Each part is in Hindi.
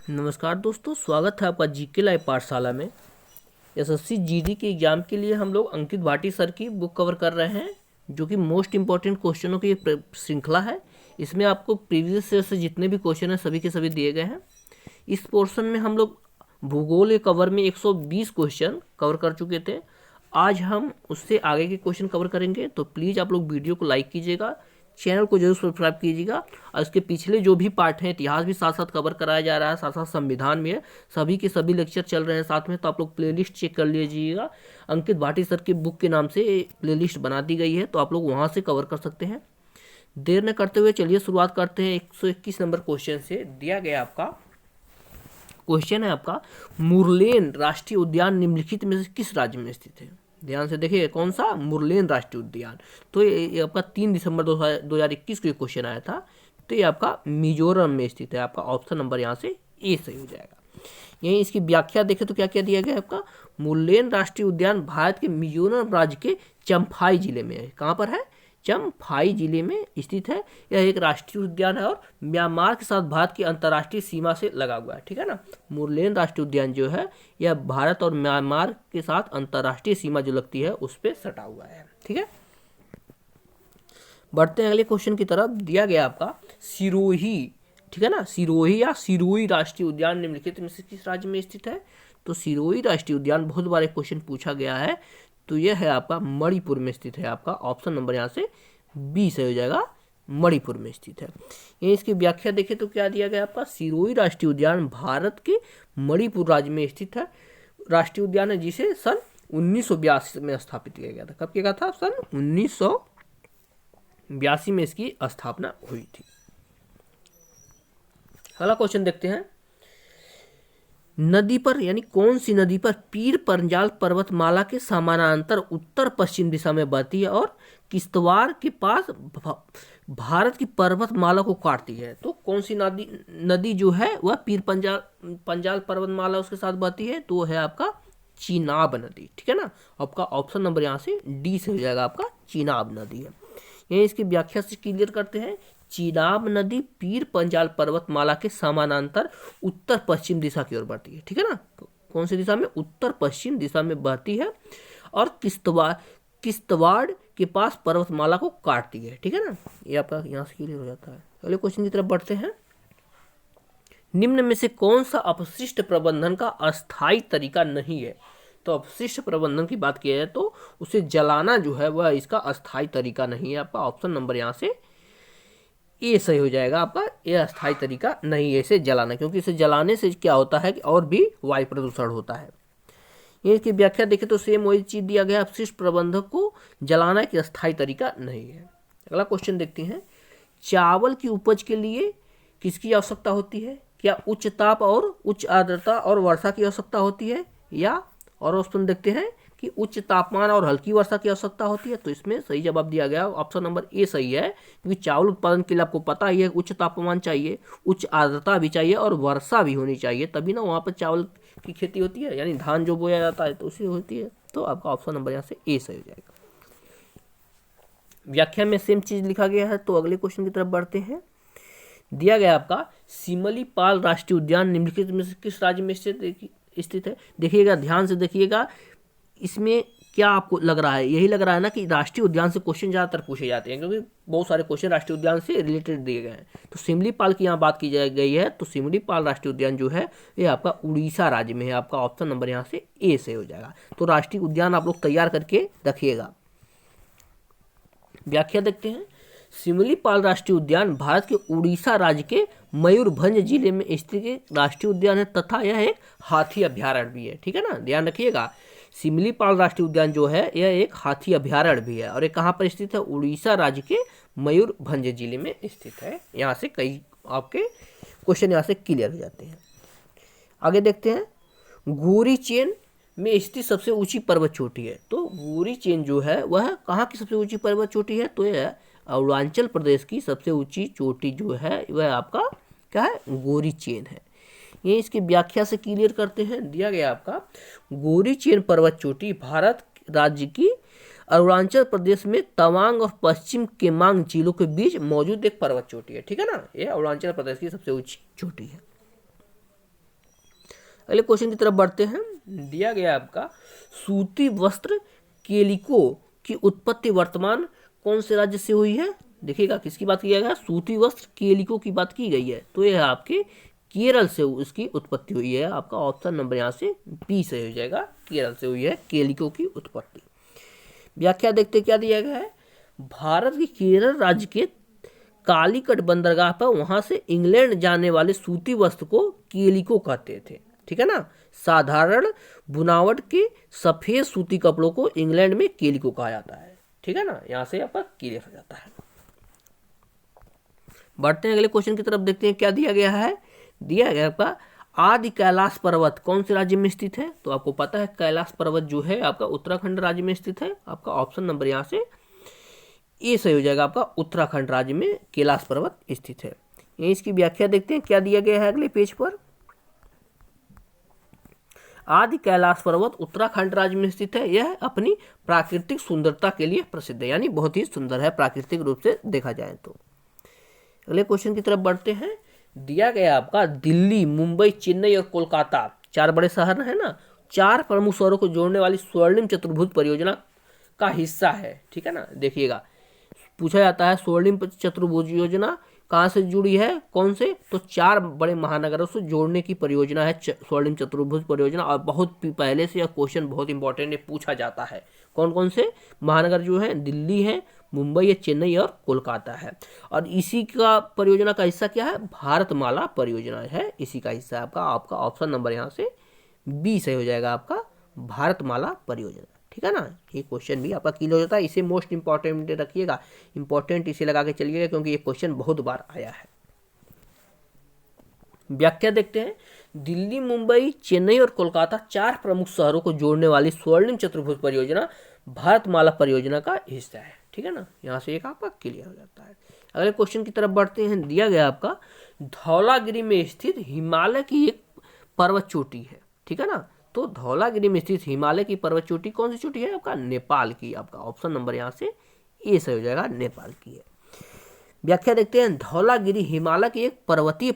नमस्कार दोस्तों, स्वागत है आपका जीके लाइव पाठशाला में। एसएससी जीडी के एग्जाम के लिए हम लोग अंकित भाटी सर की बुक कवर कर रहे हैं, जो कि मोस्ट इंपॉर्टेंट क्वेश्चनों की श्रृंखला है। इसमें आपको प्रीवियस ईयर से जितने भी क्वेश्चन हैं सभी के सभी दिए गए हैं। इस पोर्शन में हम लोग भूगोल के कवर में 120 क्वेश्चन कवर कर चुके थे। आज हम उससे आगे के क्वेश्चन कवर करेंगे, तो प्लीज़ आप लोग वीडियो को लाइक कीजिएगा, चैनल को जरूर सब्सक्राइब कीजिएगा। और इसके पिछले जो भी पार्ट हैं, इतिहास भी साथ साथ कवर कराया जा रहा है, साथ साथ संविधान में सभी के सभी लेक्चर चल रहे हैं साथ में, तो आप लोग प्लेलिस्ट चेक कर लीजिएगा। अंकित भाटी सर की बुक के नाम से प्लेलिस्ट बना दी गई है, तो आप लोग वहाँ से कवर कर सकते हैं। देर न करते हुए चलिए शुरुआत करते हैं 121 नंबर क्वेश्चन से। दिया गया आपका क्वेश्चन है आपका, मुरलेन राष्ट्रीय उद्यान निम्नलिखित में से किस राज्य में स्थित है? ध्यान से देखिए, कौन सा? मुरलेन राष्ट्रीय उद्यान। तो ये आपका 3 दिसंबर 2021 को ये क्वेश्चन आया था। तो ये आपका मिजोरम में स्थित है। आपका ऑप्शन नंबर यहाँ से ए सही हो जाएगा। यहीं इसकी व्याख्या देखें तो क्या क्या दिया गया है आपका, मुरलेन राष्ट्रीय उद्यान भारत के मिजोरम राज्य के चम्फाई जिले में है। कहाँ पर है? चम्फाई जिले में स्थित है। यह एक राष्ट्रीय उद्यान है और म्यांमार के साथ भारत की अंतर्राष्ट्रीय सीमा से लगा हुआ है। ठीक है ना। मुरलेन राष्ट्रीय उद्यान जो है यह भारत और म्यांमार के साथ अंतर्राष्ट्रीय सीमा जो लगती है उस पर सटा हुआ है। ठीक है, बढ़ते हैं अगले क्वेश्चन की तरफ। दिया गया आपका सिरोही, ठीक है ना, सिरोही या सिरोही राष्ट्रीय उद्यान निम्नलिखित में से किस राज्य में स्थित है? तो सिरोही राष्ट्रीय उद्यान बहुत बार एक क्वेश्चन पूछा गया है, तो यह है आपका मणिपुर में स्थित है। आपका ऑप्शन नंबर यहाँ से बी से हो जाएगा, मणिपुर में स्थित है। ये इसकी व्याख्या देखें तो क्या दिया गया आपका, सिरोही राष्ट्रीय उद्यान भारत के मणिपुर राज्य में स्थित है। राष्ट्रीय उद्यान है जिसे सन 1982 में स्थापित किया गया था। कब किया गया था? सन 1982 में इसकी स्थापना हुई थी। अगला क्वेश्चन देखते हैं। नदी पर, यानी कौन सी नदी पर पीर पंजाल पर्वतमाला के समानांतर उत्तर पश्चिम दिशा में बहती है और किश्तवाड़ के पास भारत की पर्वतमाला को काटती है? तो कौन सी नदी जो है वह पीर पंजाल पर्वतमाला उसके साथ बहती है? तो है आपका चीनाब नदी। ठीक है ना। आपका ऑप्शन नंबर यहाँ से डी से हो जाएगा, आपका चीनाब नदी है। ये इसकी व्याख्या से क्लियर करते हैं। चीनाब नदी पीर पंजाल पर्वतमाला के समानांतर उत्तर पश्चिम दिशा की ओर बढ़ती है। ठीक है ना। कौन सी दिशा में? उत्तर पश्चिम दिशा में बहती है और किश्तवाड़ के पास पर्वतमाला को काटती है। ठीक है ना। ये आपका यहाँ से क्लियर हो जाता है। अगले क्वेश्चन की तरफ बढ़ते हैं। निम्न में से कौन सा अपशिष्ट प्रबंधन का अस्थायी तरीका नहीं है? तो अपशिष्ट प्रबंधन की बात की जाए तो उसे जलाना जो है वह इसका अस्थायी तरीका नहीं है। आपका ऑप्शन नंबर यहाँ से ये सही हो जाएगा। आपका ये अस्थायी तरीका नहीं है इसे जलाना, क्योंकि इसे जलाने से क्या होता है कि और भी वायु प्रदूषण होता है। ये इसकी व्याख्या देखें तो सेम वही चीज दिया गया, अपशिष्ट प्रबंधन को जलाना एक अस्थायी तरीका नहीं है। अगला क्वेश्चन देखते हैं। चावल की उपज के लिए किसकी आवश्यकता होती है? क्या उच्च ताप और उच्च आर्द्रता और वर्षा की आवश्यकता होती है, या और ऑप्शन देखते हैं कि उच्च तापमान और हल्की वर्षा की आवश्यकता होती है? तो इसमें सही जवाब दिया गया ऑप्शन नंबर ए सही है, क्योंकि चावल उत्पादन के लिए आपको पता ही है उच्च तापमान चाहिए, उच्च आर्द्रता भी चाहिए और वर्षा भी होनी चाहिए, तभी ना वहाँ पर चावल की खेती होती है, यानी धान जो बोया जाता है तो उसी होती है। तो आपका ऑप्शन नंबर यहाँ से ए सही हो जाएगा। व्याख्या में सेम चीज लिखा गया है। तो अगले क्वेश्चन की तरफ बढ़ते हैं। दिया गया आपका सिमलीपाल राष्ट्रीय उद्यान निम्नलिखित में से किस राज्य में स्थित है? देखिएगा, ध्यान से देखिएगा, इसमें क्या आपको लग रहा है? यही लग रहा है ना कि राष्ट्रीय उद्यान से क्वेश्चन ज़्यादातर पूछे जाते हैं, क्योंकि बहुत सारे क्वेश्चन राष्ट्रीय उद्यान से रिलेटेड दिए गए हैं। तो सिमलीपाल की यहाँ बात की गई है, तो सिमलीपाल राष्ट्रीय उद्यान जो है ये आपका उड़ीसा राज्य में है। आपका ऑप्शन नंबर यहाँ से ए से हो जाएगा। तो राष्ट्रीय उद्यान आप लोग तैयार करके रखिएगा। व्याख्या देखते हैं। सिमलीपाल राष्ट्रीय उद्यान भारत के उड़ीसा राज्य के मयूरभंज जिले में स्थित एक राष्ट्रीय उद्यान है तथा यह एक हाथी अभ्यारण्य भी है। ठीक है ना, ध्यान रखिएगा। सिमलीपाल राष्ट्रीय उद्यान जो है यह एक हाथी अभ्यारण्य भी है और ये कहाँ पर स्थित है? उड़ीसा राज्य के मयूरभंज जिले में स्थित है। यहाँ से कई आपके क्वेश्चन यहाँ से क्लियर हो जाते हैं। आगे देखते हैं। गोरी चेन में स्थित सबसे ऊंची पर्वत चोटी है। तो गोरी चेन जो है वह कहाँ की सबसे ऊंची पर्वत चोटी है? तो यह अरुणाचल प्रदेश की सबसे ऊंची चोटी जो है वह आपका क्या है? गोरी चेन है। ये इसकी व्याख्या से क्लियर करते हैं। दिया गया आपका गोरी चेन पर्वत चोटी भारत राज्य की अरुणाचल प्रदेश में तवांग और पश्चिम केमांग झीलों के बीच मौजूद एक पर्वत चोटी है। ठीक है ना, ये अरुणाचल प्रदेश की सबसे ऊंची चोटी है। अगले क्वेश्चन की तरफ बढ़ते हैं। दिया गया आपका सूती वस्त्र केलिको की उत्पत्ति वर्तमान कौन से राज्य से हुई है? देखिएगा किसकी बात किया गया, सूती वस्त्र केलिको की बात की गई है, तो यह आपके केरल से इसकी उत्पत्ति हुई है। आपका ऑप्शन नंबर यहाँ से बी से हो जाएगा, केरल से हुई है केलिको की उत्पत्ति। व्याख्या देखते क्या दिया गया है। भारत के केरल राज्य के कालीकट बंदरगाह पर वहां से इंग्लैंड जाने वाले सूती वस्त्र को केलिको कहते थे, ठीक है ना। साधारण बुनावट के सफेद सूती कपड़ों को इंग्लैंड में केलिको कहा जाता है, ठीक है ना। यहाँ से आपका क्लियर हो जाता है। बढ़ते हैं अगले क्वेश्चन की तरफ, देखते हैं क्या दिया गया है। दिया गया आपका आदि कैलाश पर्वत कौन से राज्य में स्थित है? तो आपको पता है कैलाश पर्वत जो है आपका उत्तराखंड राज्य में स्थित है। आपका ऑप्शन नंबर यहाँ से ए सही हो जाएगा, आपका उत्तराखंड राज्य में कैलाश पर्वत स्थित है। इसकी व्याख्या देखते हैं क्या दिया गया है अगले पेज पर। आदि कैलाश पर्वत उत्तराखंड राज्य में स्थित है। यह अपनी प्राकृतिक सुंदरता के लिए प्रसिद्ध है, यानी बहुत ही सुंदर है प्राकृतिक रूप से देखा जाए तो। अगले क्वेश्चन की तरफ बढ़ते हैं। दिया गया आपका दिल्ली, मुंबई, चेन्नई और कोलकाता 4 बड़े शहर है ना, 4 प्रमुख शहरों को जोड़ने वाली स्वर्णिम चतुर्भुज परियोजना का हिस्सा है, ठीक है ना। देखिएगा पूछा जाता है स्वर्णिम चतुर्भुज योजना कहाँ से जुड़ी है, कौन से, तो 4 बड़े महानगरों से जोड़ने की परियोजना है स्वर्णिम चतुर्भुज परियोजना। और बहुत पहले से यह क्वेश्चन बहुत इंपॉर्टेंट है, पूछा जाता है। कौन कौन से महानगर जो है, दिल्ली है, मुंबई है, चेन्नई और कोलकाता है। और इसी का परियोजना का हिस्सा क्या है, भारतमाला परियोजना है, इसी का हिस्सा है आपका ऑप्शन नंबर यहाँ से बी सही हो जाएगा, आपका भारतमाला परियोजना, ठीक है ना। ये क्वेश्चन भी आपका क्लियर हो जाता है। इसे मोस्ट इंपॉर्टेंट रखिएगा, इंपॉर्टेंट इसे लगा के चलिएगा क्योंकि ये क्वेश्चन बहुत बार आया है। व्याख्या देखते हैं। दिल्ली, मुंबई, चेन्नई और कोलकाता 4 प्रमुख शहरों को जोड़ने वाली स्वर्णिम चतुर्भुज परियोजना भारतमाला परियोजना का हिस्सा है, ठीक है ना। यहाँ से एक आपका क्लियर हो जाता है। अगले क्वेश्चन की तरफ बढ़ते हैं। दिया गया आपका धौलागिरी में स्थित हिमालय की एक पर्वत चोटी है, ठीक है ना। तो धौलागिरी में स्थित हिमालय की पर्वत चोटी कौन सी चोटी है, आपका नेपाल की। आपका ऑप्शन नंबर यहाँ से ए सही हो जाएगा, नेपाल की है। व्याख्या देखते हैं। धौलागिरी हिमालय की एक पर्वतीय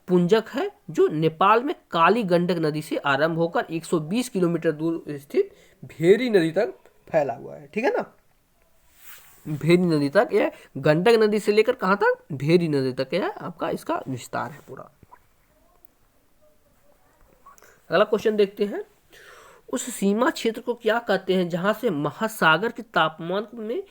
पुंजक है जो नेपाल में काली गंडक नदी से आरंभ होकर 120 किलोमीटर दूर स्थित भेरी नदी तक फैला हुआ है, ठीक है ना। भेरी नदी तक, यह गंडक नदी से लेकर कहां तक, भेरी नदी तक है आपका इसका विस्तार है पूरा। अगला क्वेश्चन देखते हैं। उस सीमा क्षेत्र को क्या कहते हैं जहां से महासागर के तापमान में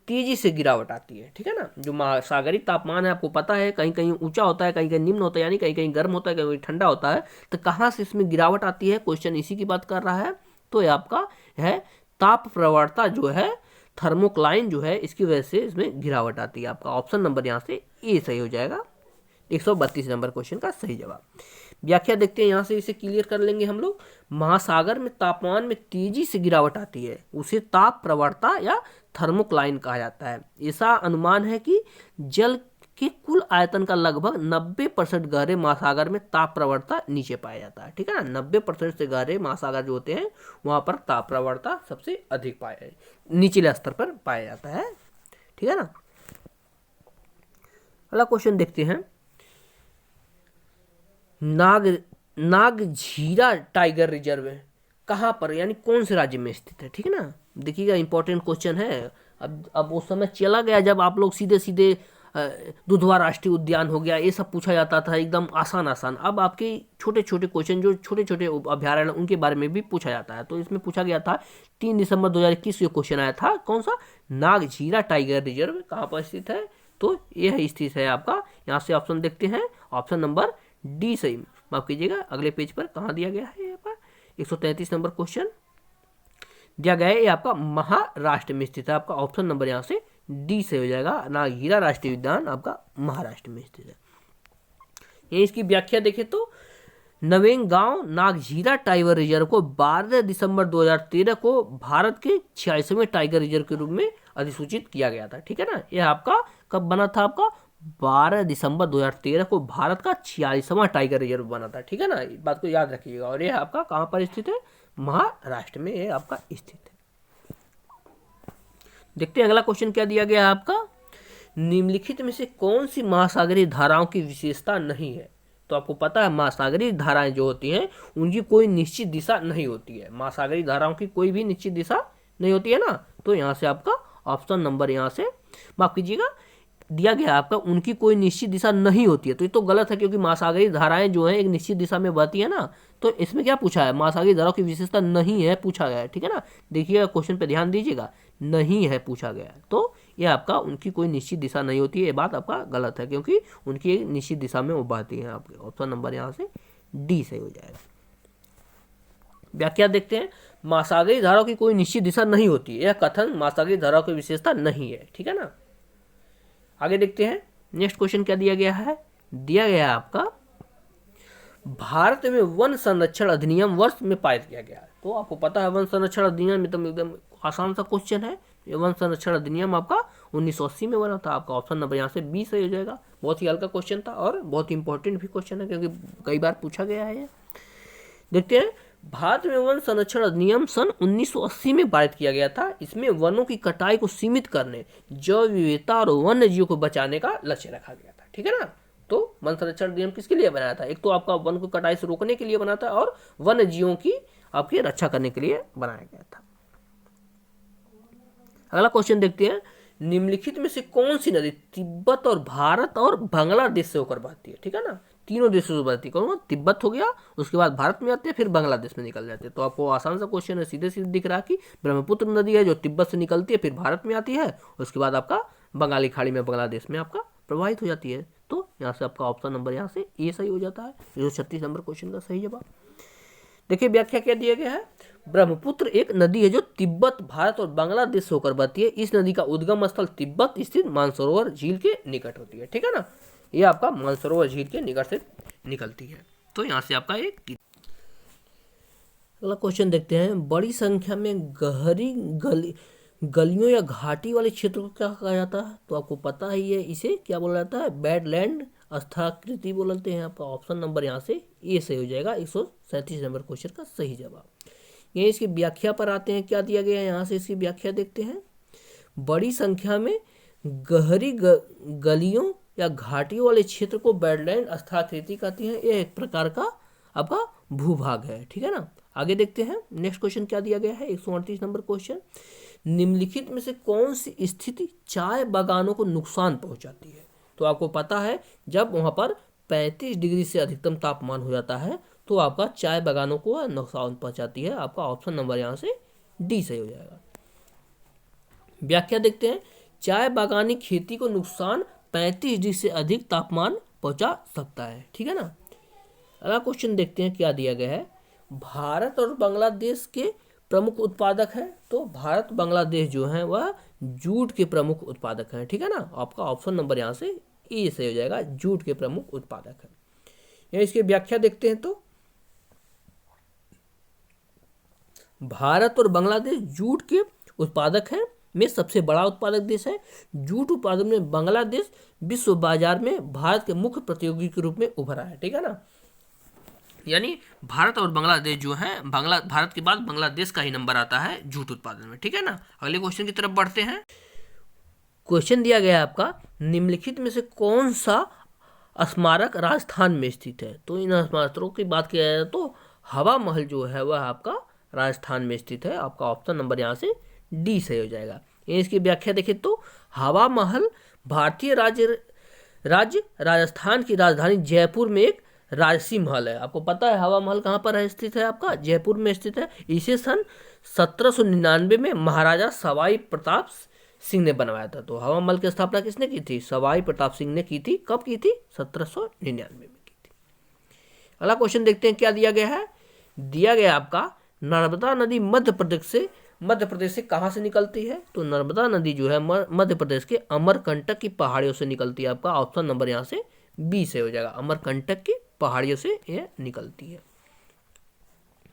तेजी से गिरावट आती है, ठीक है ना। जो महासागरीय तापमान है आपको पता है, कहीं कहीं ऊंचा होता है, कहीं कहीं निम्न होता है, यानी कहीं कहीं गर्म होता है, कहीं कहीं ठंडा होता है। तो कहाँ से इसमें गिरावट आती है, क्वेश्चन इसी की बात कर रहा है। तो ये आपका है ताप प्रवणता जो है, थर्मोक्लाइन जो है, इसकी वजह से इसमें गिरावट आती है। आपका ऑप्शन नंबर यहाँ से ए सही हो जाएगा, 132 नंबर क्वेश्चन का सही जवाब। व्याख्या देखते हैं, यहाँ से इसे क्लियर कर लेंगे हम लोग। महासागर में तापमान में तेजी से गिरावट आती है, उसे ताप प्रवणता या थर्मोक्लाइन कहा जाता है। ऐसा अनुमान है कि जल के कुल आयतन का लगभग 90% गहरे महासागर में ताप प्रवणता नीचे पाया जाता है, ठीक है ना। 90% से गहरे महासागर जो होते हैं वहां पर ताप प्रवणता सबसे अधिक पाया निचले स्तर पर पाया जाता है, ठीक है ना। अगला क्वेश्चन देखते हैं। नागझीरा टाइगर रिजर्व कहाँ पर, यानी कौन से राज्य में स्थित है, ठीक है ना। देखिएगा इंपॉर्टेंट क्वेश्चन है। अब वो समय चला गया जब आप लोग सीधे सीधे दुधवा राष्ट्रीय उद्यान हो गया, ये सब पूछा जाता था एकदम आसान आसान। अब आपके छोटे छोटे क्वेश्चन जो छोटे छोटे अभ्यारण्य उनके बारे में भी पूछा जाता है। तो इसमें पूछा गया था 3 दिसंबर 2021 ये क्वेश्चन आया था, कौन सा, नागझीरा टाइगर रिजर्व कहाँ पर स्थित है। तो यह स्थित है आपका, यहाँ से ऑप्शन देखते हैं, ऑप्शन नंबर डी सही, माफ कीजिएगा। अगले पेज पर कहाँ दिया गया है, यहाँ पर 133 नंबर क्वेश्चन दिया गया है, ये आपका महाराष्ट्र में स्थित है। आपका ऑप्शन नंबर यहाँ से डी से हो जाएगा, नागझीरा राष्ट्रीय उद्यान आपका महाराष्ट्र में स्थित है। ये इसकी व्याख्या देखें तो नवेगांव नागझीरा टाइगर रिजर्व को 12 दिसंबर 2013 को भारत के 46वें टाइगर रिजर्व के रूप में अधिसूचित किया गया था, ठीक है ना। यह आपका कब बना था, आपका 12 दिसंबर 2013 को भारत का 46वां टाइगर रिजर्व बना था, ठीक है ना। इस बात को याद रखिएगा। और यह आपका कहाँ पर स्थित है, महाराष्ट्र में यह आपका स्थित है। देखते हैं अगला क्वेश्चन क्या दिया गया है आपका। निम्नलिखित में से कौन सी महासागरीय धाराओं की विशेषता नहीं है। तो आपको पता है महासागरीय धाराएं जो होती हैं उनकी कोई निश्चित दिशा नहीं होती है, महासागरीय धाराओं की कोई भी निश्चित दिशा नहीं होती है ना। तो यहाँ से आपका ऑप्शन नंबर यहाँ से माफ कीजिएगा दिया गया आपका उनकी कोई निश्चित दिशा नहीं होती है, तो ये तो गलत है क्योंकि महासागरीय धाराएं जो हैं एक निश्चित दिशा में बहती है ना। तो इसमें क्या पूछा है, महासागरीय धाराओं की विशेषता नहीं है पूछा गया है, ठीक है ना। देखिएगा क्वेश्चन पे ध्यान दीजिएगा, नहीं है पूछा गया है, तो ये आपका उनकी कोई निश्चित दिशा नहीं होती है, ये बात आपका गलत है क्योंकि उनकी एक निश्चित दिशा में वो बहती है। आपके ऑप्शन नंबर यहाँ से डी सही हो जाएगा। व्याख्या देखते हैं, महासागरीय धाराओं की कोई निश्चित दिशा नहीं होती है, यह कथन महासागरीय धाराओं की विशेषता नहीं है, ठीक है ना। आगे देखते हैं नेक्स्ट क्वेश्चन क्या दिया गया है, दिया गया है आपका भारत में वन संरक्षण अधिनियम वर्ष में पारित किया गया है। तो आपको पता है वन संरक्षण अधिनियम एकदम आसान सा क्वेश्चन है। ये वन संरक्षण अधिनियम आपका 1980 में बना था। आपका ऑप्शन नंबर यहाँ से बी सही हो जाएगा। बहुत ही हल्का क्वेश्चन था और बहुत ही इंपॉर्टेंट भी क्वेश्चन है क्योंकि कई बार पूछा गया है। देखते हैं, भारत में वन संरक्षण अधिनियम सन 1980 में पारित किया गया था। इसमें वनों की कटाई को सीमित करने, जैव विविधता और वन्य जीवों को बचाने का लक्ष्य रखा गया था, ठीक है ना। तो वन संरक्षण अधिनियम किसके लिए बनाया था, एक तो आपका वन को कटाई से रोकने के लिए बना था और वन्य जीवों की आपकी रक्षा करने के लिए बनाया गया था। अगला क्वेश्चन देखते हैं, निम्नलिखित में से कौन सी नदी तिब्बत और भारत और बांग्लादेश से होकर बहती है, ठीक है ना। तीनों देशों से बहती है, कौन तिब्बत हो गया, उसके बाद भारत में आते हैं, फिर बांग्लादेश में निकल जाते हैं। तो आपको आसान सा क्वेश्चन है, सीधे सीधे दिख रहा है कि ब्रह्मपुत्र नदी है जो तिब्बत से निकलती है, फिर भारत में आती है, उसके बाद आपका बंगाली खाड़ी में बांग्लादेश में आपका प्रवाहित हो जाती है। तो यहाँ से आपका ऑप्शन नंबर यहाँ से ए सही हो जाता है। 136 नंबर क्वेश्चन का सही जवाब। देखिए व्याख्या क्या दिया गया है, ब्रह्मपुत्र एक नदी है जो तिब्बत, भारत और बांग्लादेश से होकर बहती है। इस नदी का उद्गम स्थल तिब्बत स्थित मानसरोवर झील के निकट होती है, ठीक है ना। ये आपका मानसरोवर झील के निकट से निकलती है। तो यहाँ से आपका एक अगला क्वेश्चन देखते हैं, बड़ी संख्या में गहरी गलियों या घाटी वाले क्षेत्र को क्या कहा जाता है। तो आपको पता ही है इसे क्या बोला जाता है, बैडलैंड स्थाकृति बोलते हैं। आपका ऑप्शन नंबर यहाँ से ए सही हो जाएगा। 137 नंबर क्वेश्चन का सही जवाब। ये इसकी व्याख्या पर आते हैं, क्या दिया गया है यहाँ से इसकी व्याख्या देखते हैं, बड़ी संख्या में गहरी गलियों या घाटियों वाले क्षेत्र को बैडलैंड स्थाकृति कहती है। यह एक प्रकार का आपका भूभाग है, ठीक है ना। आगे देखते हैं नेक्स्ट क्वेश्चन क्या दिया गया है, 138 नंबर क्वेश्चन, निम्नलिखित में से कौन सी स्थिति चाय बागानों को नुकसान पहुंचाती है। तो आपको पता है जब वहां पर 35 डिग्री से अधिकतम तापमान हो जाता है तो आपका चाय बागानों को नुकसान पहुंचाती है। आपका ऑप्शन नंबर यहाँ से डी सही हो जाएगा। व्याख्या देखते हैं, चाय बागानी खेती को नुकसान 35 डिग्री से अधिक तापमान पहुंचा सकता है, ठीक है ना। अगला क्वेश्चन देखते हैं क्या दिया गया है, भारत और बांग्लादेश के प्रमुख उत्पादक है। तो भारत बांग्लादेश जो है वह जूट के प्रमुख उत्पादक हैं, ठीक है ना। आपका ऑप्शन नंबर यहाँ से ए सही हो जाएगा, जूट के प्रमुख उत्पादक है। यहाँ इसकी व्याख्या देखते हैं, तो भारत और बांग्लादेश जूट के उत्पादक हैं में सबसे बड़ा उत्पादक देश है। जूट उत्पादन में बांग्लादेश विश्व बाजार में भारत के मुख्य प्रतियोगी के रूप में उभरा है, ठीक है ना। यानी भारत और बांग्लादेश जो है, भारत के बाद बांग्लादेश का ही नंबर आता है जूट उत्पादन में, ठीक है ना। अगले क्वेश्चन की तरफ बढ़ते हैं। क्वेश्चन दिया गया है आपका, निम्नलिखित में से कौन सा स्मारक राजस्थान में स्थित है। तो इन स्मारकों की बात किया जाए तो हवा महल जो है वह आपका राजस्थान में स्थित है। आपका ऑप्शन नंबर यहाँ से डी सही हो जाएगा। इसकी व्याख्या देखें तो हवा महल भारतीय राज्य राजस्थान की राजधानी जयपुर में एक राजसी महल है। आपको पता है हवा महल कहाँ पर है स्थित है, आपका जयपुर में स्थित है। इसे सन 1799 में महाराजा सवाई प्रताप सिंह ने बनवाया था। तो हवा महल की स्थापना किसने की थी, सवाई प्रताप सिंह ने की थी। कब की थी, 1799 में की थी। अगला क्वेश्चन देखते हैं क्या दिया गया है, दिया गया आपका नर्मदा नदी मध्य प्रदेश से कहाँ से निकलती है। तो नर्मदा नदी जो है मध्य प्रदेश के अमरकंटक की पहाड़ियों से निकलती है। आपका ऑप्शन नंबर यहाँ से बी से हो जाएगा, अमरकंटक की पहाड़ियों से यह निकलती है।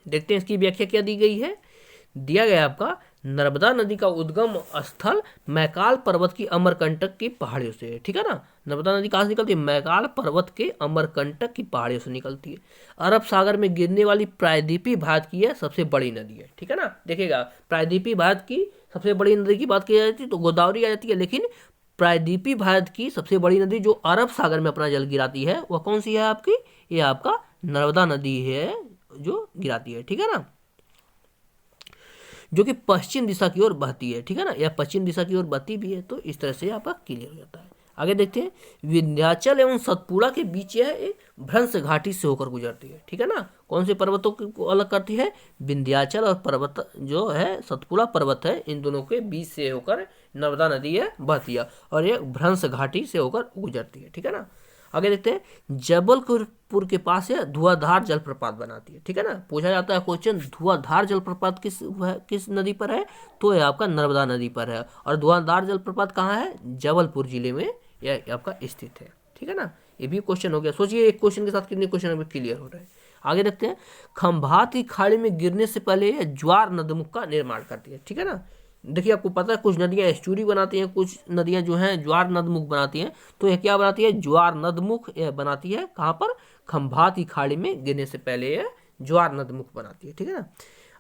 देखते हैं इसकी व्याख्या क्या दी गई है, दिया गया आपका नर्मदा नदी का उद्गम स्थल मैकाल पर्वत की अमरकंटक की पहाड़ियों से है, ठीक है ना। नर्मदा नदी कहाँ से निकलती है, मैकाल पर्वत के अमरकंटक की पहाड़ियों से निकलती है। अरब सागर में गिरने वाली प्रायद्वीपीय भारत की यह सबसे बड़ी नदी है, ठीक है ना। देखिएगा प्रायद्वीपीय भारत की सबसे बड़ी नदी की बात की जाती है तो गोदावरी आ जाती है, लेकिन प्रायद्वीपीय भारत की सबसे बड़ी नदी जो अरब सागर में अपना जल गिराती है वह कौन सी है आपकी? ये आपका नर्मदा नदी है जो गिराती है, ठीक है ना, जो कि पश्चिम दिशा की ओर बहती है, ठीक है ना, या पश्चिम दिशा की ओर बहती भी है। तो इस तरह से आपका क्लियर हो जाता है। आगे देखते हैं, विंध्याचल एवं सतपुड़ा के बीच यह एक भ्रंश घाटी से होकर गुजरती है, ठीक है ना। कौन से पर्वतों को अलग करती है? विंध्याचल और पर्वत जो है सतपुड़ा पर्वत है, इन दोनों के बीच से होकर नर्मदा नदी है बहती है और ये भ्रंश घाटी से होकर गुजरती है, ठीक है ना। आगे देखते हैं, जबलपुर के पास है धुआंधार जलप्रपात बनाती है, ठीक है ना। पूछा जाता है क्वेश्चन, धुआंधार जलप्रपात किस नदी पर है? तो ये आपका नर्मदा नदी पर है। और धुआंधार जलप्रपात कहाँ है? जबलपुर जिले में यह आपका स्थित है, ठीक है ना। ये भी क्वेश्चन हो गया। सोचिए एक क्वेश्चन के साथ कितने क्वेश्चन हमें क्लियर हो रहे हैं। आगे देखते हैं, खंभात की खाड़ी में गिरने से पहले यह ज्वार नदमुख का निर्माण करती है, ठीक है ना। देखिए आपको पता है कुछ नदियां एस्चुरी बनाती हैं, कुछ नदियां जो हैं ज्वार नदमुख बनाती हैं। तो यह क्या बनाती है? ज्वार नदमुख यह बनाती है। कहाँ पर? खंभात की खाड़ी में गिरने से पहले यह ज्वार नदमुख बनाती है, ठीक है ना।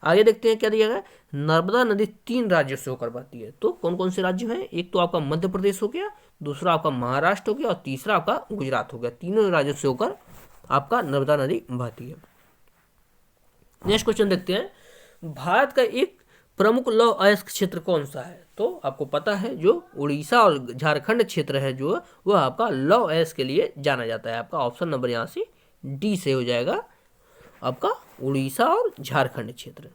आगे देखते हैं क्या दिया गया। नर्मदा नदी 3 राज्यों से होकर बहती है। तो कौन कौन से राज्य हैं? एक तो आपका मध्य प्रदेश हो गया, दूसरा आपका महाराष्ट्र हो गया और तीसरा आपका गुजरात हो गया। तीनों राज्यों से होकर आपका नर्मदा नदी बहती है। नेक्स्ट क्वेश्चन देखते हैं, भारत का एक प्रमुख लौह अयस्क क्षेत्र कौन सा है? तो आपको पता है जो उड़ीसा और झारखंड क्षेत्र है जो वह आपका लौह अयस्क के लिए जाना जाता है। आपका ऑप्शन नंबर यहाँ से डी से हो जाएगा, आपका उड़ीसा और झारखंड क्षेत्र।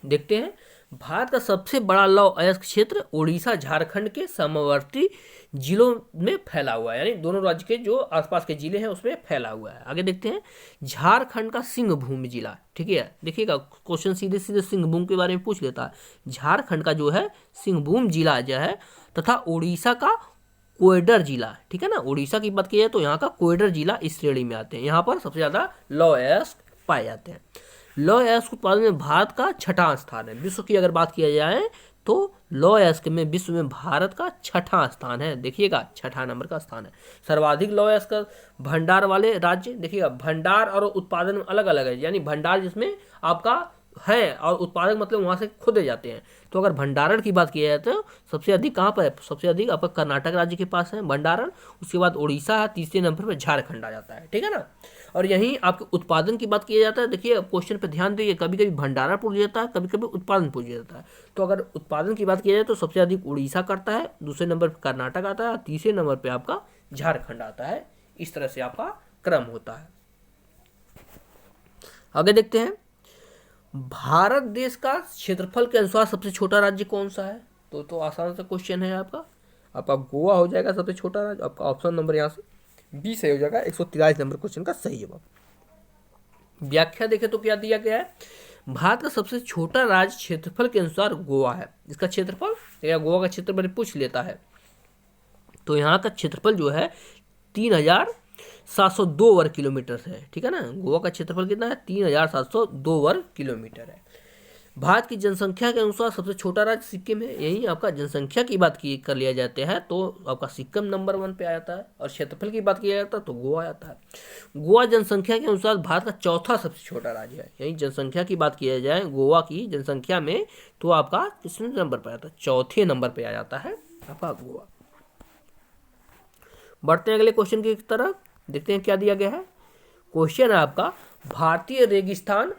देखते हैं, भारत का सबसे बड़ा लौह अयस्क क्षेत्र उड़ीसा झारखंड के समवर्ती जिलों में फैला हुआ है, यानी दोनों राज्य के जो आसपास के जिले हैं उसमें फैला हुआ है। आगे देखते हैं, झारखंड का सिंहभूम जिला, ठीक है। देखिएगा क्वेश्चन सीधे सीधे सिंहभूम के बारे में पूछ लेता है। झारखंड का जो है सिंहभूम जिला जो है तथा उड़ीसा का कोइडर जिला, ठीक है ना। उड़ीसा की बात की जाए तो यहाँ का कोइडर जिला इस श्रेणी में आते हैं। यहाँ पर सबसे ज्यादा लौह अयस्क पाए जाते हैं। लौह अयस्क उत्पादन में भारत का 6वां स्थान है। विश्व की अगर बात किया जाए तो लौह अयस्क में विश्व में भारत का 6वां स्थान है। देखिएगा 6 नंबर का स्थान है। सर्वाधिक लौह अयस्क भंडार वाले राज्य, देखिएगा भंडार और उत्पादन अलग अलग है, यानी भंडार जिसमें आपका है और उत्पादक मतलब वहां से खुदे जाते हैं। तो अगर भंडारण की बात की जाए तो सबसे अधिक कहाँ पर है? सबसे अधिक आपका कर्नाटक राज्य के पास है भंडारण, उसके बाद उड़ीसा है, तीसरे नंबर पर झारखंड आ जाता है, ठीक है ना। और यहीं आपके उत्पादन की बात किया जाता है। देखिए क्वेश्चन पे ध्यान दीजिए, कभी कभी भंडारण पूछ जाता है, कभी कभी उत्पादन पूछ जाता है। तो अगर उत्पादन की बात की जाए तो सबसे अधिक उड़ीसा करता है, दूसरे नंबर पर कर्नाटक आता है, तीसरे नंबर पर आपका झारखंड आता है। इस तरह से आपका क्रम होता है। आगे देखते हैं, भारत देश का क्षेत्रफल के अनुसार सबसे छोटा राज्य कौन सा है? तो आसान सा क्वेश्चन है आपका गोवा हो जाएगा सबसे छोटा राज्य। आपका ऑप्शन नंबर यहाँ से बी सही हो जाएगा, 143 नंबर क्वेश्चन का सही जवाब। व्याख्या देखें तो क्या दिया गया है? भारत का सबसे छोटा राज्य क्षेत्रफल के अनुसार गोवा है। इसका क्षेत्रफल या गोवा का क्षेत्रफल पूछ लेता है तो यहाँ का क्षेत्रफल जो है 3702 वर्ग किलोमीटर है, ठीक है ना। गोवा का क्षेत्रफल कितना है? 3702 वर्ग किलोमीटर है। भारत की जनसंख्या के अनुसार सबसे छोटा राज्य सिक्किम है। यही आपका जनसंख्या की बात की कर लिया जाते हैं तो आपका सिक्किम नंबर 1 पे आ जाता है, और क्षेत्रफल की बात किया जाता है तो गोवा आता है। गोवा जनसंख्या के अनुसार भारत का चौथा सबसे छोटा राज्य है। यही जनसंख्या की बात किया जाए गोवा की जनसंख्या में तो आपका कितने नंबर पर आता है? चौथे नंबर पर आ जाता है आपका गोवा। बढ़ते हैं अगले क्वेश्चन की तरफ, देखते हैं क्या दिया गया है। क्वेश्चन है आपका, भारतीय रेगिस्तान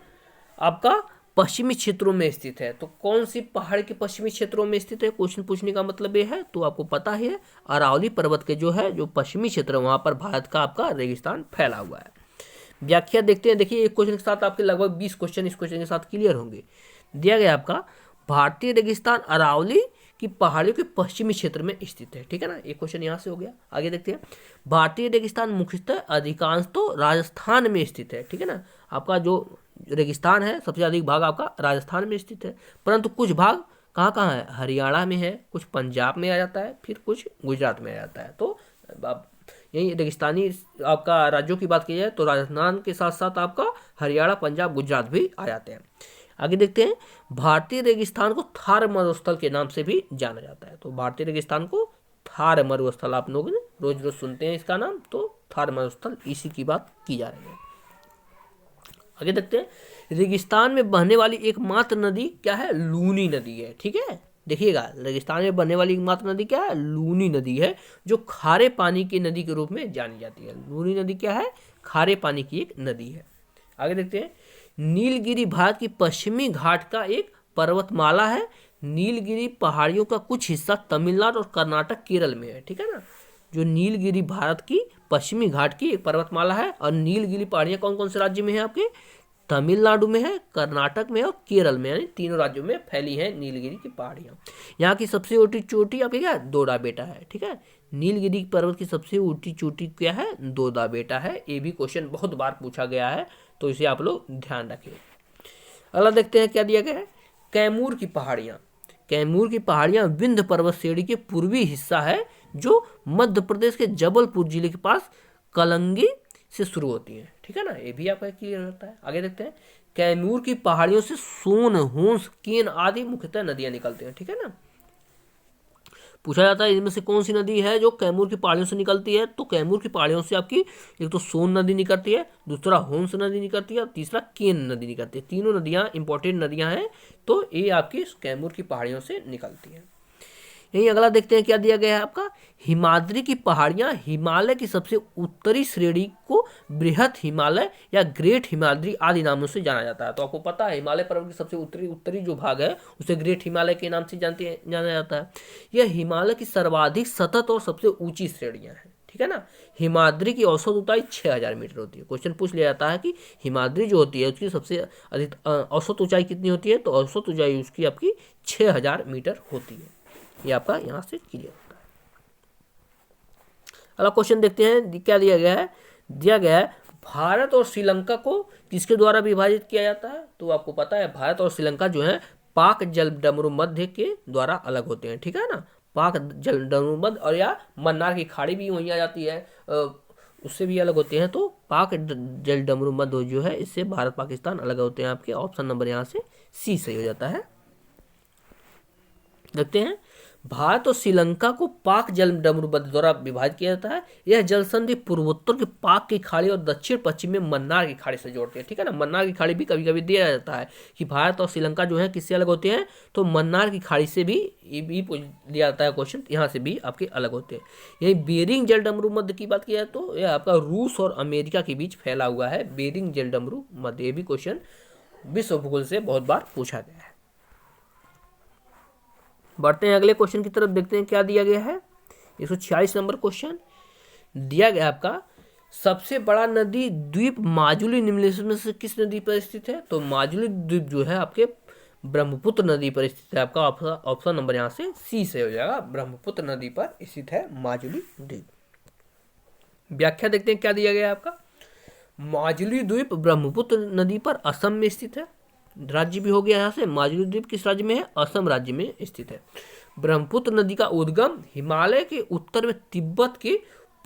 आपका पश्चिमी क्षेत्रों में स्थित है। तो कौन सी पहाड़ के पश्चिमी क्षेत्रों में स्थित है? क्वेश्चन पूछने का मतलब ये है, तो आपको पता ही है अरावली पर्वत के जो पश्चिमी क्षेत्र है वहां पर भारत का आपका रेगिस्तान फैला हुआ है। व्याख्या देखते हैं। देखिए एक क्वेश्चन के साथ आपके लगभग 20 क्वेश्चन इस क्वेश्चन के साथ क्लियर होंगे। दिया गया आपका, भारतीय रेगिस्तान अरावली की पहाड़ियों के पश्चिमी क्षेत्र में स्थित है, ठीक है ना। एक क्वेश्चन यहाँ से हो गया। आगे देखते हैं, भारतीय रेगिस्तान मुख्यतः अधिकांश तो राजस्थान में स्थित है, ठीक है ना। आपका जो रेगिस्तान है सबसे अधिक भाग आपका राजस्थान में स्थित है, परंतु कुछ भाग कहाँ कहाँ है? हरियाणा में है, कुछ पंजाब में आ जाता है, फिर कुछ गुजरात में आ जाता है। तो आप यही रेगिस्तानी आपका राज्यों की बात की जाए तो राजस्थान के साथ साथ आपका हरियाणा, पंजाब, गुजरात भी आ जाते हैं। आगे देखते हैं, भारतीय रेगिस्तान को थार मरुस्थल के नाम से भी जाना जाता है। तो भारतीय रेगिस्तान को थार मरुस्थल आप लोग रोज रोज सुनते हैं इसका नाम, तो थार मरुस्थल इसी की बात की जा रही है। आगे देखते हैं, रेगिस्तान में बहने वाली एकमात्र नदी क्या है? लूनी नदी है, ठीक है। देखिएगा, रेगिस्तान में बनने वाली एकमात्र नदी क्या है? लूनी नदी है, जो खारे पानी की नदी के रूप में जानी जाती है। लूनी नदी क्या है? खारे पानी की एक नदी है। आगे देखते हैं, नीलगिरी भारत की पश्चिमी घाट का एक पर्वतमाला है। नीलगिरी पहाड़ियों का कुछ हिस्सा तमिलनाडु और कर्नाटक केरल में है, ठीक है ना। जो नीलगिरी भारत की पश्चिमी घाट की एक पर्वतमाला है, और नीलगिरी पहाड़ियाँ कौन कौन से राज्य में है? आपके तमिलनाडु में है, कर्नाटक में है और केरल में, यानी तीनों राज्यों में फैली है नीलगिरी की पहाड़ियाँ। यहाँ की सबसे ऊंची चोटी आपके क्या है? दोदा बेटा है, ठीक है। नीलगिरी पर्वत की सबसे ऊंची चोटी क्या है? दोदा बेटा है। ये भी क्वेश्चन बहुत बार पूछा गया है, तो इसे आप लोग ध्यान रखें। अगला देखते हैं क्या दिया गया है, कैमूर की पहाड़ियाँ। कैमूर की पहाड़ियाँ विंध्य पर्वत श्रेणी के पूर्वी हिस्सा है, जो मध्य प्रदेश के जबलपुर जिले के पास कलंगी से शुरू होती है, ठीक है ना। ये भी आपका क्लियर होता है। आगे देखते हैं, कैमूर की पहाड़ियों से सोन, होंस, केन आदि मुख्यतः नदियां निकलती हैं, ठीक है ना। पूछा जाता है इनमें से कौन सी नदी है जो कैमूर की पहाड़ियों से निकलती है, तो कैमूर की पहाड़ियों से आपकी एक तो सोन नदी निकलती है, दूसरा होंस नदी निकलती है और तीसरा केन नदी निकलती है। तीनों नदियां इंपॉर्टेंट नदियां हैं, तो ये आपकी कैमूर की पहाड़ियों से निकलती है। यही अगला देखते हैं क्या दिया गया है आपका, हिमाद्री की पहाड़ियां हिमालय की सबसे उत्तरी श्रेणी को बृहत हिमालय या ग्रेट हिमाद्री आदि नामों से जाना जाता है। तो आपको पता है हिमालय पर्वत की सबसे उत्तरी जो भाग है उसे ग्रेट हिमालय के नाम से जाना जाता है। यह हिमालय की सर्वाधिक सतत और सबसे ऊंची श्रेणियां हैं, ठीक है ना। हिमाद्री की औसत ऊंचाई 6000 मीटर होती है। क्वेश्चन पूछ लिया जाता है कि हिमाद्री जो होती है उसकी सबसे अधिक औसत ऊंचाई कितनी होती है, तो औसत ऊंचाई उसकी आपकी 6000 मीटर होती है। ये आपका यहाँ से क्लियर होता है। अगला क्वेश्चन देखते हैं क्या दिया गया है। दिया गया है भारत और श्रीलंका को किसके द्वारा विभाजित किया जाता है, तो आपको पता है भारत और श्रीलंका जो है पाक जलडमरू मध्य के द्वारा अलग होते हैं, ठीक है ना। पाक जलडमरू मध्य और या मन्नार की खाड़ी भी वहीं आ जाती है, उससे भी अलग होते हैं। तो पाक जलडमरू मध्य जो है इससे भारत पाकिस्तान अलग होते हैं। आपके ऑप्शन नंबर यहाँ से सी सही हो जाता है। देखते हैं, भारत और श्रीलंका को पाक जलडमरू मध्य द्वारा विभाजित किया जाता है। यह जल संधि पूर्वोत्तर के पाक की खाड़ी और दक्षिण पश्चिम में मन्नार की खाड़ी से जोड़ती है, ठीक है ना। मन्नार की खाड़ी भी कभी कभी दिया जाता है कि भारत और श्रीलंका जो है किससे अलग होते हैं, तो मन्नार की खाड़ी से भी दिया जाता है क्वेश्चन, यहाँ से भी आपके अलग होते हैं। यही बेरिंग जलडमरू मध्य की बात किया जाए तो यह आपका रूस और अमेरिका के बीच फैला हुआ है, बेरिंग जलडमरू मध्य। ये भी क्वेश्चन विश्व भूगोल से बहुत बार पूछा गया है। बढ़ते हैं अगले क्वेश्चन की तरफ, देखते हैं क्या दिया गया है। 146 नंबर क्वेश्चन दिया गया आपका, सबसे बड़ा नदी द्वीप माजुली निम्नलिखित में से किस नदी पर स्थित है, तो माजुली द्वीप जो है आपके ब्रह्मपुत्र नदी पर स्थित है। आपका ऑप्शन नंबर यहाँ से सी से हो जाएगा, ब्रह्मपुत्र नदी पर स्थित है माजुली द्वीप। व्याख्या देखते हैं क्या दिया गया है आपका, माजुली द्वीप ब्रह्मपुत्र नदी पर असम में स्थित है। राज्य भी हो गया यहाँ से, माजुली द्वीप किस राज्य में है, असम राज्य में स्थित है। ब्रह्मपुत्र नदी का उद्गम हिमालय के उत्तर में तिब्बत के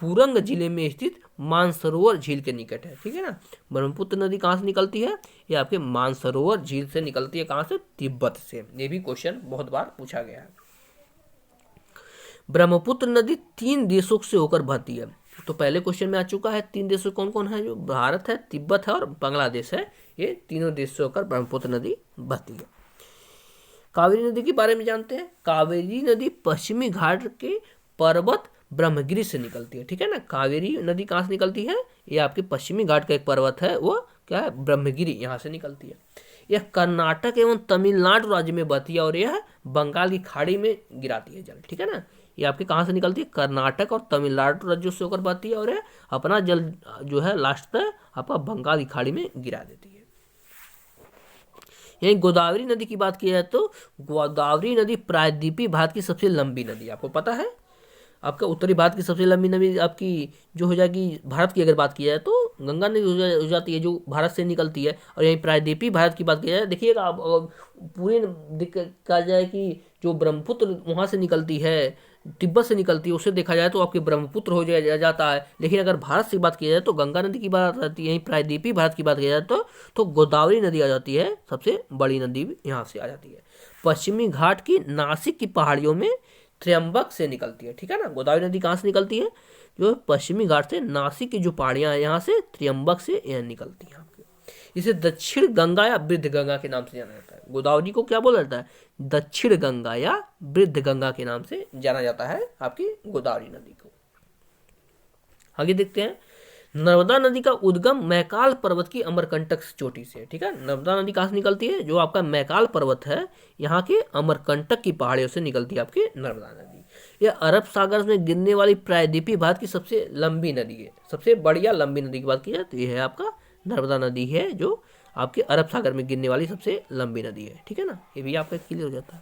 पुरंग जिले में स्थित मानसरोवर झील के निकट है, ठीक है ना। ब्रह्मपुत्र नदी कहाँ से निकलती है, ये आपके मानसरोवर झील से निकलती है। कहाँ से, तिब्बत से। ये भी क्वेश्चन बहुत बार पूछा गया है। ब्रह्मपुत्र नदी 3 देशों से होकर बहती है, तो पहले क्वेश्चन में आ चुका है। 3 देशों कौन कौन है, जो भारत है, तिब्बत है और बांग्लादेश है। ये तीनों देश से होकर ब्रह्मपुत्र नदी बहती है। कावेरी नदी के बारे में जानते हैं। कावेरी नदी पश्चिमी घाट के पर्वत ब्रह्मगिरी से निकलती है, ठीक है ना। कावेरी नदी कहाँ से निकलती है, ये आपके पश्चिमी घाट का एक पर्वत है, वो क्या है, ब्रह्मगिरी, यहाँ से निकलती है। यह कर्नाटक एवं तमिलनाडु राज्य में बहती है और यह बंगाल की खाड़ी में गिराती है जल, ठीक है ना। ये आपके कहाँ से निकलती है, कर्नाटक और तमिलनाडु राज्यों से होकर बहती है और यह अपना जल जो है लास्ट तक आपका बंगाल की खाड़ी में गिरा देती है। यही गोदावरी नदी की बात की जाए तो गोदावरी नदी प्रायद्वीपीय भारत की सबसे लंबी नदी, आपको पता है। आपका उत्तरी भारत की सबसे लंबी नदी आपकी जो हो जाएगी, भारत की अगर बात की जाए तो गंगा नदी हो जाती है, जो भारत से निकलती है। और यहीं प्रायद्वीपीय भारत की बात की जाए, देखिएगा आप पूरे कहा जाए कि जो ब्रह्मपुत्र वहाँ से निकलती है, तिब्बत से निकलती है, उसे देखा जाए तो आपके ब्रह्मपुत्र हो जाता है। लेकिन अगर भारत से बात की जाए तो गंगा नदी की बात आती है। यहीं प्रायद्वीपीय भारत की बात की जाए तो गोदावरी नदी आ जाती है, सबसे बड़ी नदी यहाँ से आ जाती है। पश्चिमी घाट की नासिक की पहाड़ियों में त्र्यंबक से निकलती है, ठीक है ना। गोदावरी नदी कहाँ से निकलती है, जो पश्चिमी घाट से नासिक की जो पहाड़ियाँ हैं यहाँ से त्र्यंबक से यह निकलती हैं आपके। इसे दक्षिण गंगा या वृद्ध गंगा के नाम से जाना जाता है। गोदावरी को क्या बोला जाता है? दक्षिण गंगा या वृद्ध गंगा के नाम से जाना जाता है आपकी गोदावरी नदी को। आगे देखते हैं, नर्मदा नदी का उद्गम मैकाल पर्वत की अमरकंटक चोटी से। ठीक है, नर्मदा नदी कहाँ से निकलती है? जो आपका मैकाल पर्वत है यहाँ के अमरकंटक की पहाड़ियों से निकलती है आपकी नर्मदा नदी। यह अरब सागर में गिरने वाली प्रायद्वीपीय भारत की सबसे लंबी नदी है। सबसे बढ़िया लंबी नदी की बात की जाए तो यह है आपका नर्मदा नदी है, जो आपके अरब सागर में गिरने वाली सबसे लंबी नदी है। ठीक है ना, ये भी आपका क्लियर हो जाता है।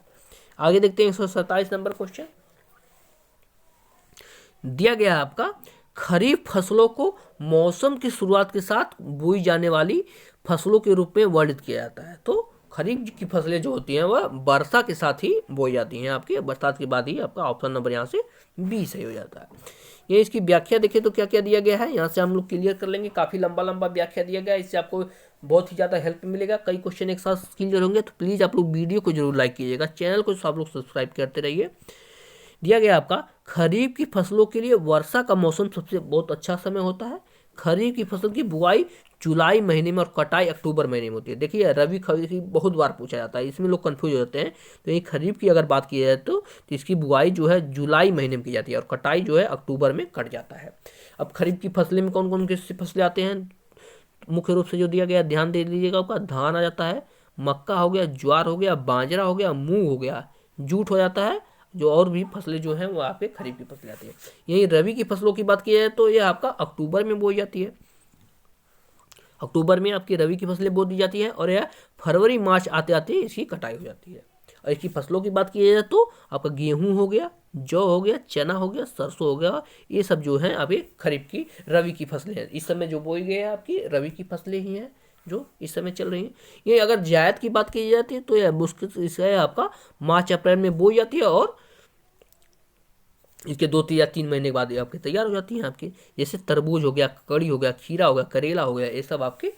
आगे देखते हैं 127 नंबर क्वेश्चन दिया गया है आपका, खरीफ फसलों को मौसम की शुरुआत के साथ बोई जाने वाली फसलों के रूप में वर्णित किया जाता है। तो खरीफ की फसलें जो होती हैं वह वर्षा के साथ ही बोई जाती हैं आपके, बरसात के बाद ही। आपका ऑप्शन नंबर यहाँ से बी सही हो जाता है। ये इसकी व्याख्या देखें तो क्या क्या दिया गया है, यहाँ से हम लोग क्लियर कर लेंगे। काफ़ी लंबा लंबा व्याख्या दिया गया है, इससे आपको बहुत ही ज़्यादा हेल्प मिलेगा। कई क्वेश्चन एक साथ क्लियर होंगे, तो प्लीज़ आप लोग वीडियो को जरूर लाइक कीजिएगा, चैनल को आप लोग सब्सक्राइब करते रहिए। दिया गया आपका, खरीफ की फसलों के लिए वर्षा का मौसम सबसे बहुत अच्छा समय होता है। खरीफ की फसल की बुआई जुलाई महीने में और कटाई अक्टूबर महीने में होती है। देखिए रबी खरीफ बहुत बार पूछा जाता है, इसमें लोग कंफ्यूज हो जाते हैं। तो ये खरीफ की अगर बात की जाए तो इसकी बुआई जो है जुलाई महीने में की जाती है और कटाई जो है अक्टूबर में कट जाता है। अब खरीफ की फसलें में कौन कौन सी फसलें आते हैं? मुख्य रूप से जो दिया गया ध्यान दे लीजिएगा, आपका धान आ जाता है, मक्का हो गया, ज्वार हो गया, बाजरा हो गया, मूंग हो गया, जूट हो जाता है। जो और भी फसलें जो हैं वो आपके खरीफ की फसलें आती है। यही रबी की फसलों की बात की जाए तो ये आपका अक्टूबर में बोई जाती है। अक्टूबर में आपकी रबी की फसलें बो दी जाती है और यह फरवरी मार्च आते आते इसकी कटाई हो जाती है। और इसकी फसलों की बात की जाए तो आपका गेहूं हो गया, जौ हो गया, चना हो गया, सरसों हो गया, ये सब जो है अभी खरीफ की रबी की फसलें हैं। इस समय जो बोई गई है आपकी रबी की फसलें ही हैं जो इस समय चल रही हैं। ये अगर जायद की बात की जाती है तो यह मुश्किल इससे आपका मार्च अप्रैल में बोई जाती है और इसके 2 या 3 महीने के बाद ये आपकी तैयार हो जाती हैं आपकी। जैसे तरबूज हो गया, ककड़ी हो गया, खीरा हो गया, करेला हो गया, ये सब आपके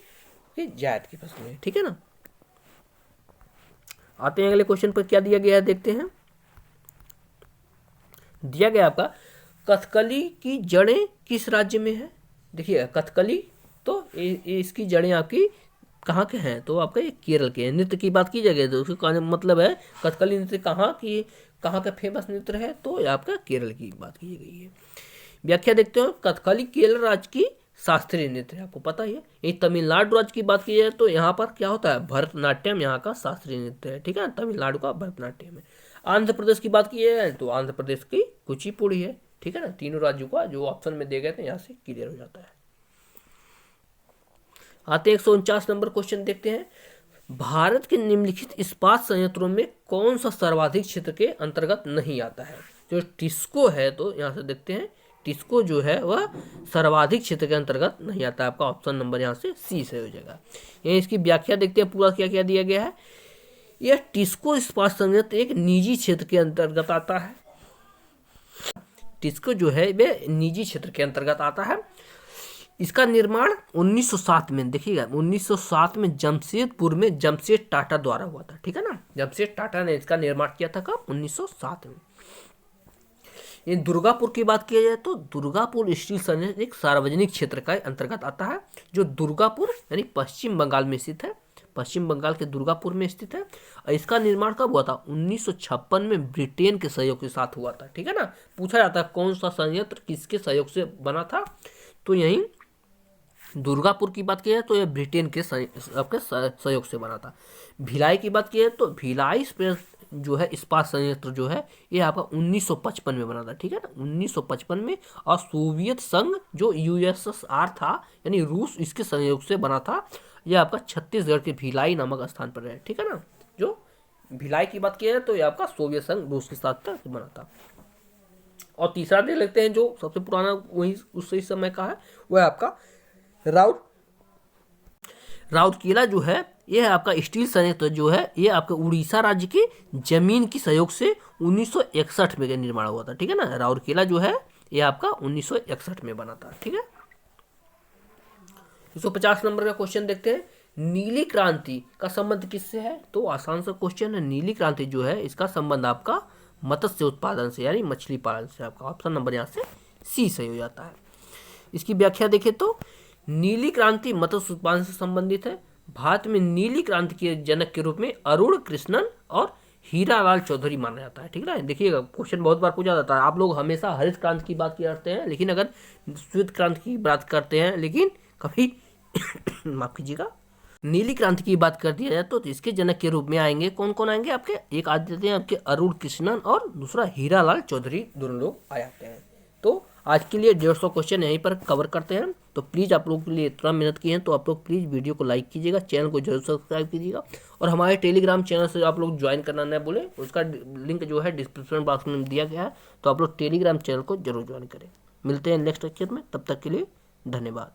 जायद की फसलें हैं। ठीक है ना, आते हैं अगले क्वेश्चन पर। क्या दिया गया है देखते हैं। दिया गया आपका, कथकली की जड़ें किस राज्य में है? देखिए कथकली तो इसकी जड़ें आपकी कहाँ के हैं? तो आपका ये केरल के हैं। नृत्य की बात की जाएगी तो उसका मतलब है कथकली नृत्य कहाँ का फेमस नृत्य है? तो आपका केरल की बात की गई है। व्याख्या देखते हो, कथकली केरल राज्य की शास्त्रीय नृत्य है, आपको पता ही है। ये तमिलनाडु राज्य की बात की जाए तो यहाँ पर क्या होता है? भरतनाट्यम यहाँ का शास्त्रीय नृत्य है। ठीक है, तमिलनाडु का भरतनाट्यम है। आंध्र प्रदेश की बात की जाए तो आंध्र प्रदेश की कुचिपुड़ी है। ठीक है ना, तीनों राज्यों का जो ऑप्शन में दिए गए थे यहाँ से क्लियर हो जाता है। आते हैं 149 नंबर क्वेश्चन देखते हैं। भारत के निम्नलिखित इस्पात संयंत्रों में कौन सा सर्वाधिक क्षेत्र के अंतर्गत नहीं आता है? जो टिस्को है तो यहाँ से देखते हैं, टिस्को जो है वह सर्वाधिक क्षेत्र के अंतर्गत नहीं आता है। आपका ऑप्शन नंबर यहाँ से सी से हो जाएगा। ये इसकी व्याख्या देखते हैं पूरा क्या क्या दिया गया है। यह टिस्को इस्पात संयंत्र एक निजी क्षेत्र के अंतर्गत आता है। टिस्को जो है वह निजी क्षेत्र के अंतर्गत आता है। इसका निर्माण 1907 में, देखिएगा 1907 में जमशेदपुर में जमशेद टाटा द्वारा हुआ था। ठीक है ना, जमशेद टाटा ने इसका निर्माण किया था कब? 1907 में। ये दुर्गापुर की बात की जाए तो दुर्गापुर स्टील संयंत्र एक सार्वजनिक क्षेत्र का अंतर्गत आता है, जो दुर्गापुर यानी पश्चिम बंगाल में स्थित है। पश्चिम बंगाल के दुर्गापुर में स्थित है। और इसका निर्माण कब हुआ था? 1956 में ब्रिटेन के सहयोग के साथ हुआ था। ठीक है ना, पूछा जाता है कौन सा संयंत्र किसके सहयोग से बना था? तो यही दुर्गापुर की बात की जाए तो यह ब्रिटेन के आपके सहयोग से बना था। भिलाई की बात की जाए तो भिलाई जो है इस्पात संयंत्र जो है ये आपका 1955 में बना था। ठीक है ना, 1955 में। और सोवियत संघ जो यूएसएसआर था यानी रूस, इसके सहयोग से बना था। यह आपका छत्तीसगढ़ के भिलाई नामक स्थान पर है। ठीक है ना, जो भिलाई की बात की जाए तो यह आपका सोवियत संघ रूस के साथ बना था। और तीसरा देख लेते हैं जो सबसे पुराना वही उस समय का है, वह आपका राउरकेला जो है यह आपका स्टील संयंत्र जो है ये आपका उड़ीसा राज्य के जमीन की सहयोग से 1961 में निर्माण हुआ था। ठीक है ना, राउरकेला जो है ये आपका 1961 में बना था। ठीक है, 150 नंबर का क्वेश्चन देखते हैं। नीली क्रांति का संबंध किससे है? तो आसान सा क्वेश्चन है। नीली क्रांति जो है इसका संबंध आपका मत्स्य उत्पादन से यानी मछली पालन से। आपका ऑप्शन नंबर यहाँ से सी सही हो जाता है। इसकी व्याख्या देखें तो नीली क्रांति मत्स्य उत्पादन से संबंधित है। भारत में नीली क्रांति के जनक के रूप में अरुण कृष्णन और हीरालाल चौधरी माना जाता है। ठीक है ना, देखिएगा क्वेश्चन बहुत बार पूछा जाता है। आप लोग हमेशा हरित क्रांति की बात करते हैं, लेकिन अगर श्वेत क्रांति की बात करते हैं, लेकिन कभी माफ कीजिएगा नीली क्रांति की बात कर दिया जाए तो इसके जनक के रूप में आएंगे कौन कौन आएंगे आपके, एक आ जाते हैं आपके अरुण कृष्णन और दूसरा हीरालाल चौधरी, दोनों लोग आ जाते हैं। तो आज के लिए 150 क्वेश्चन यहीं पर कवर करते हैं। तो प्लीज़ आप लोगों के लिए इतना मेहनत की है तो आप लोग प्लीज़ वीडियो को लाइक कीजिएगा, चैनल को जरूर सब्सक्राइब कीजिएगा और हमारे टेलीग्राम चैनल से आप लोग ज्वाइन करना न भूलें। उसका लिंक जो है डिस्क्रिप्शन बॉक्स में दिया गया है, तो आप लोग टेलीग्राम चैनल को जरूर ज्वाइन करें। मिलते हैं नेक्स्ट लेक्चर में, तब तक के लिए धन्यवाद।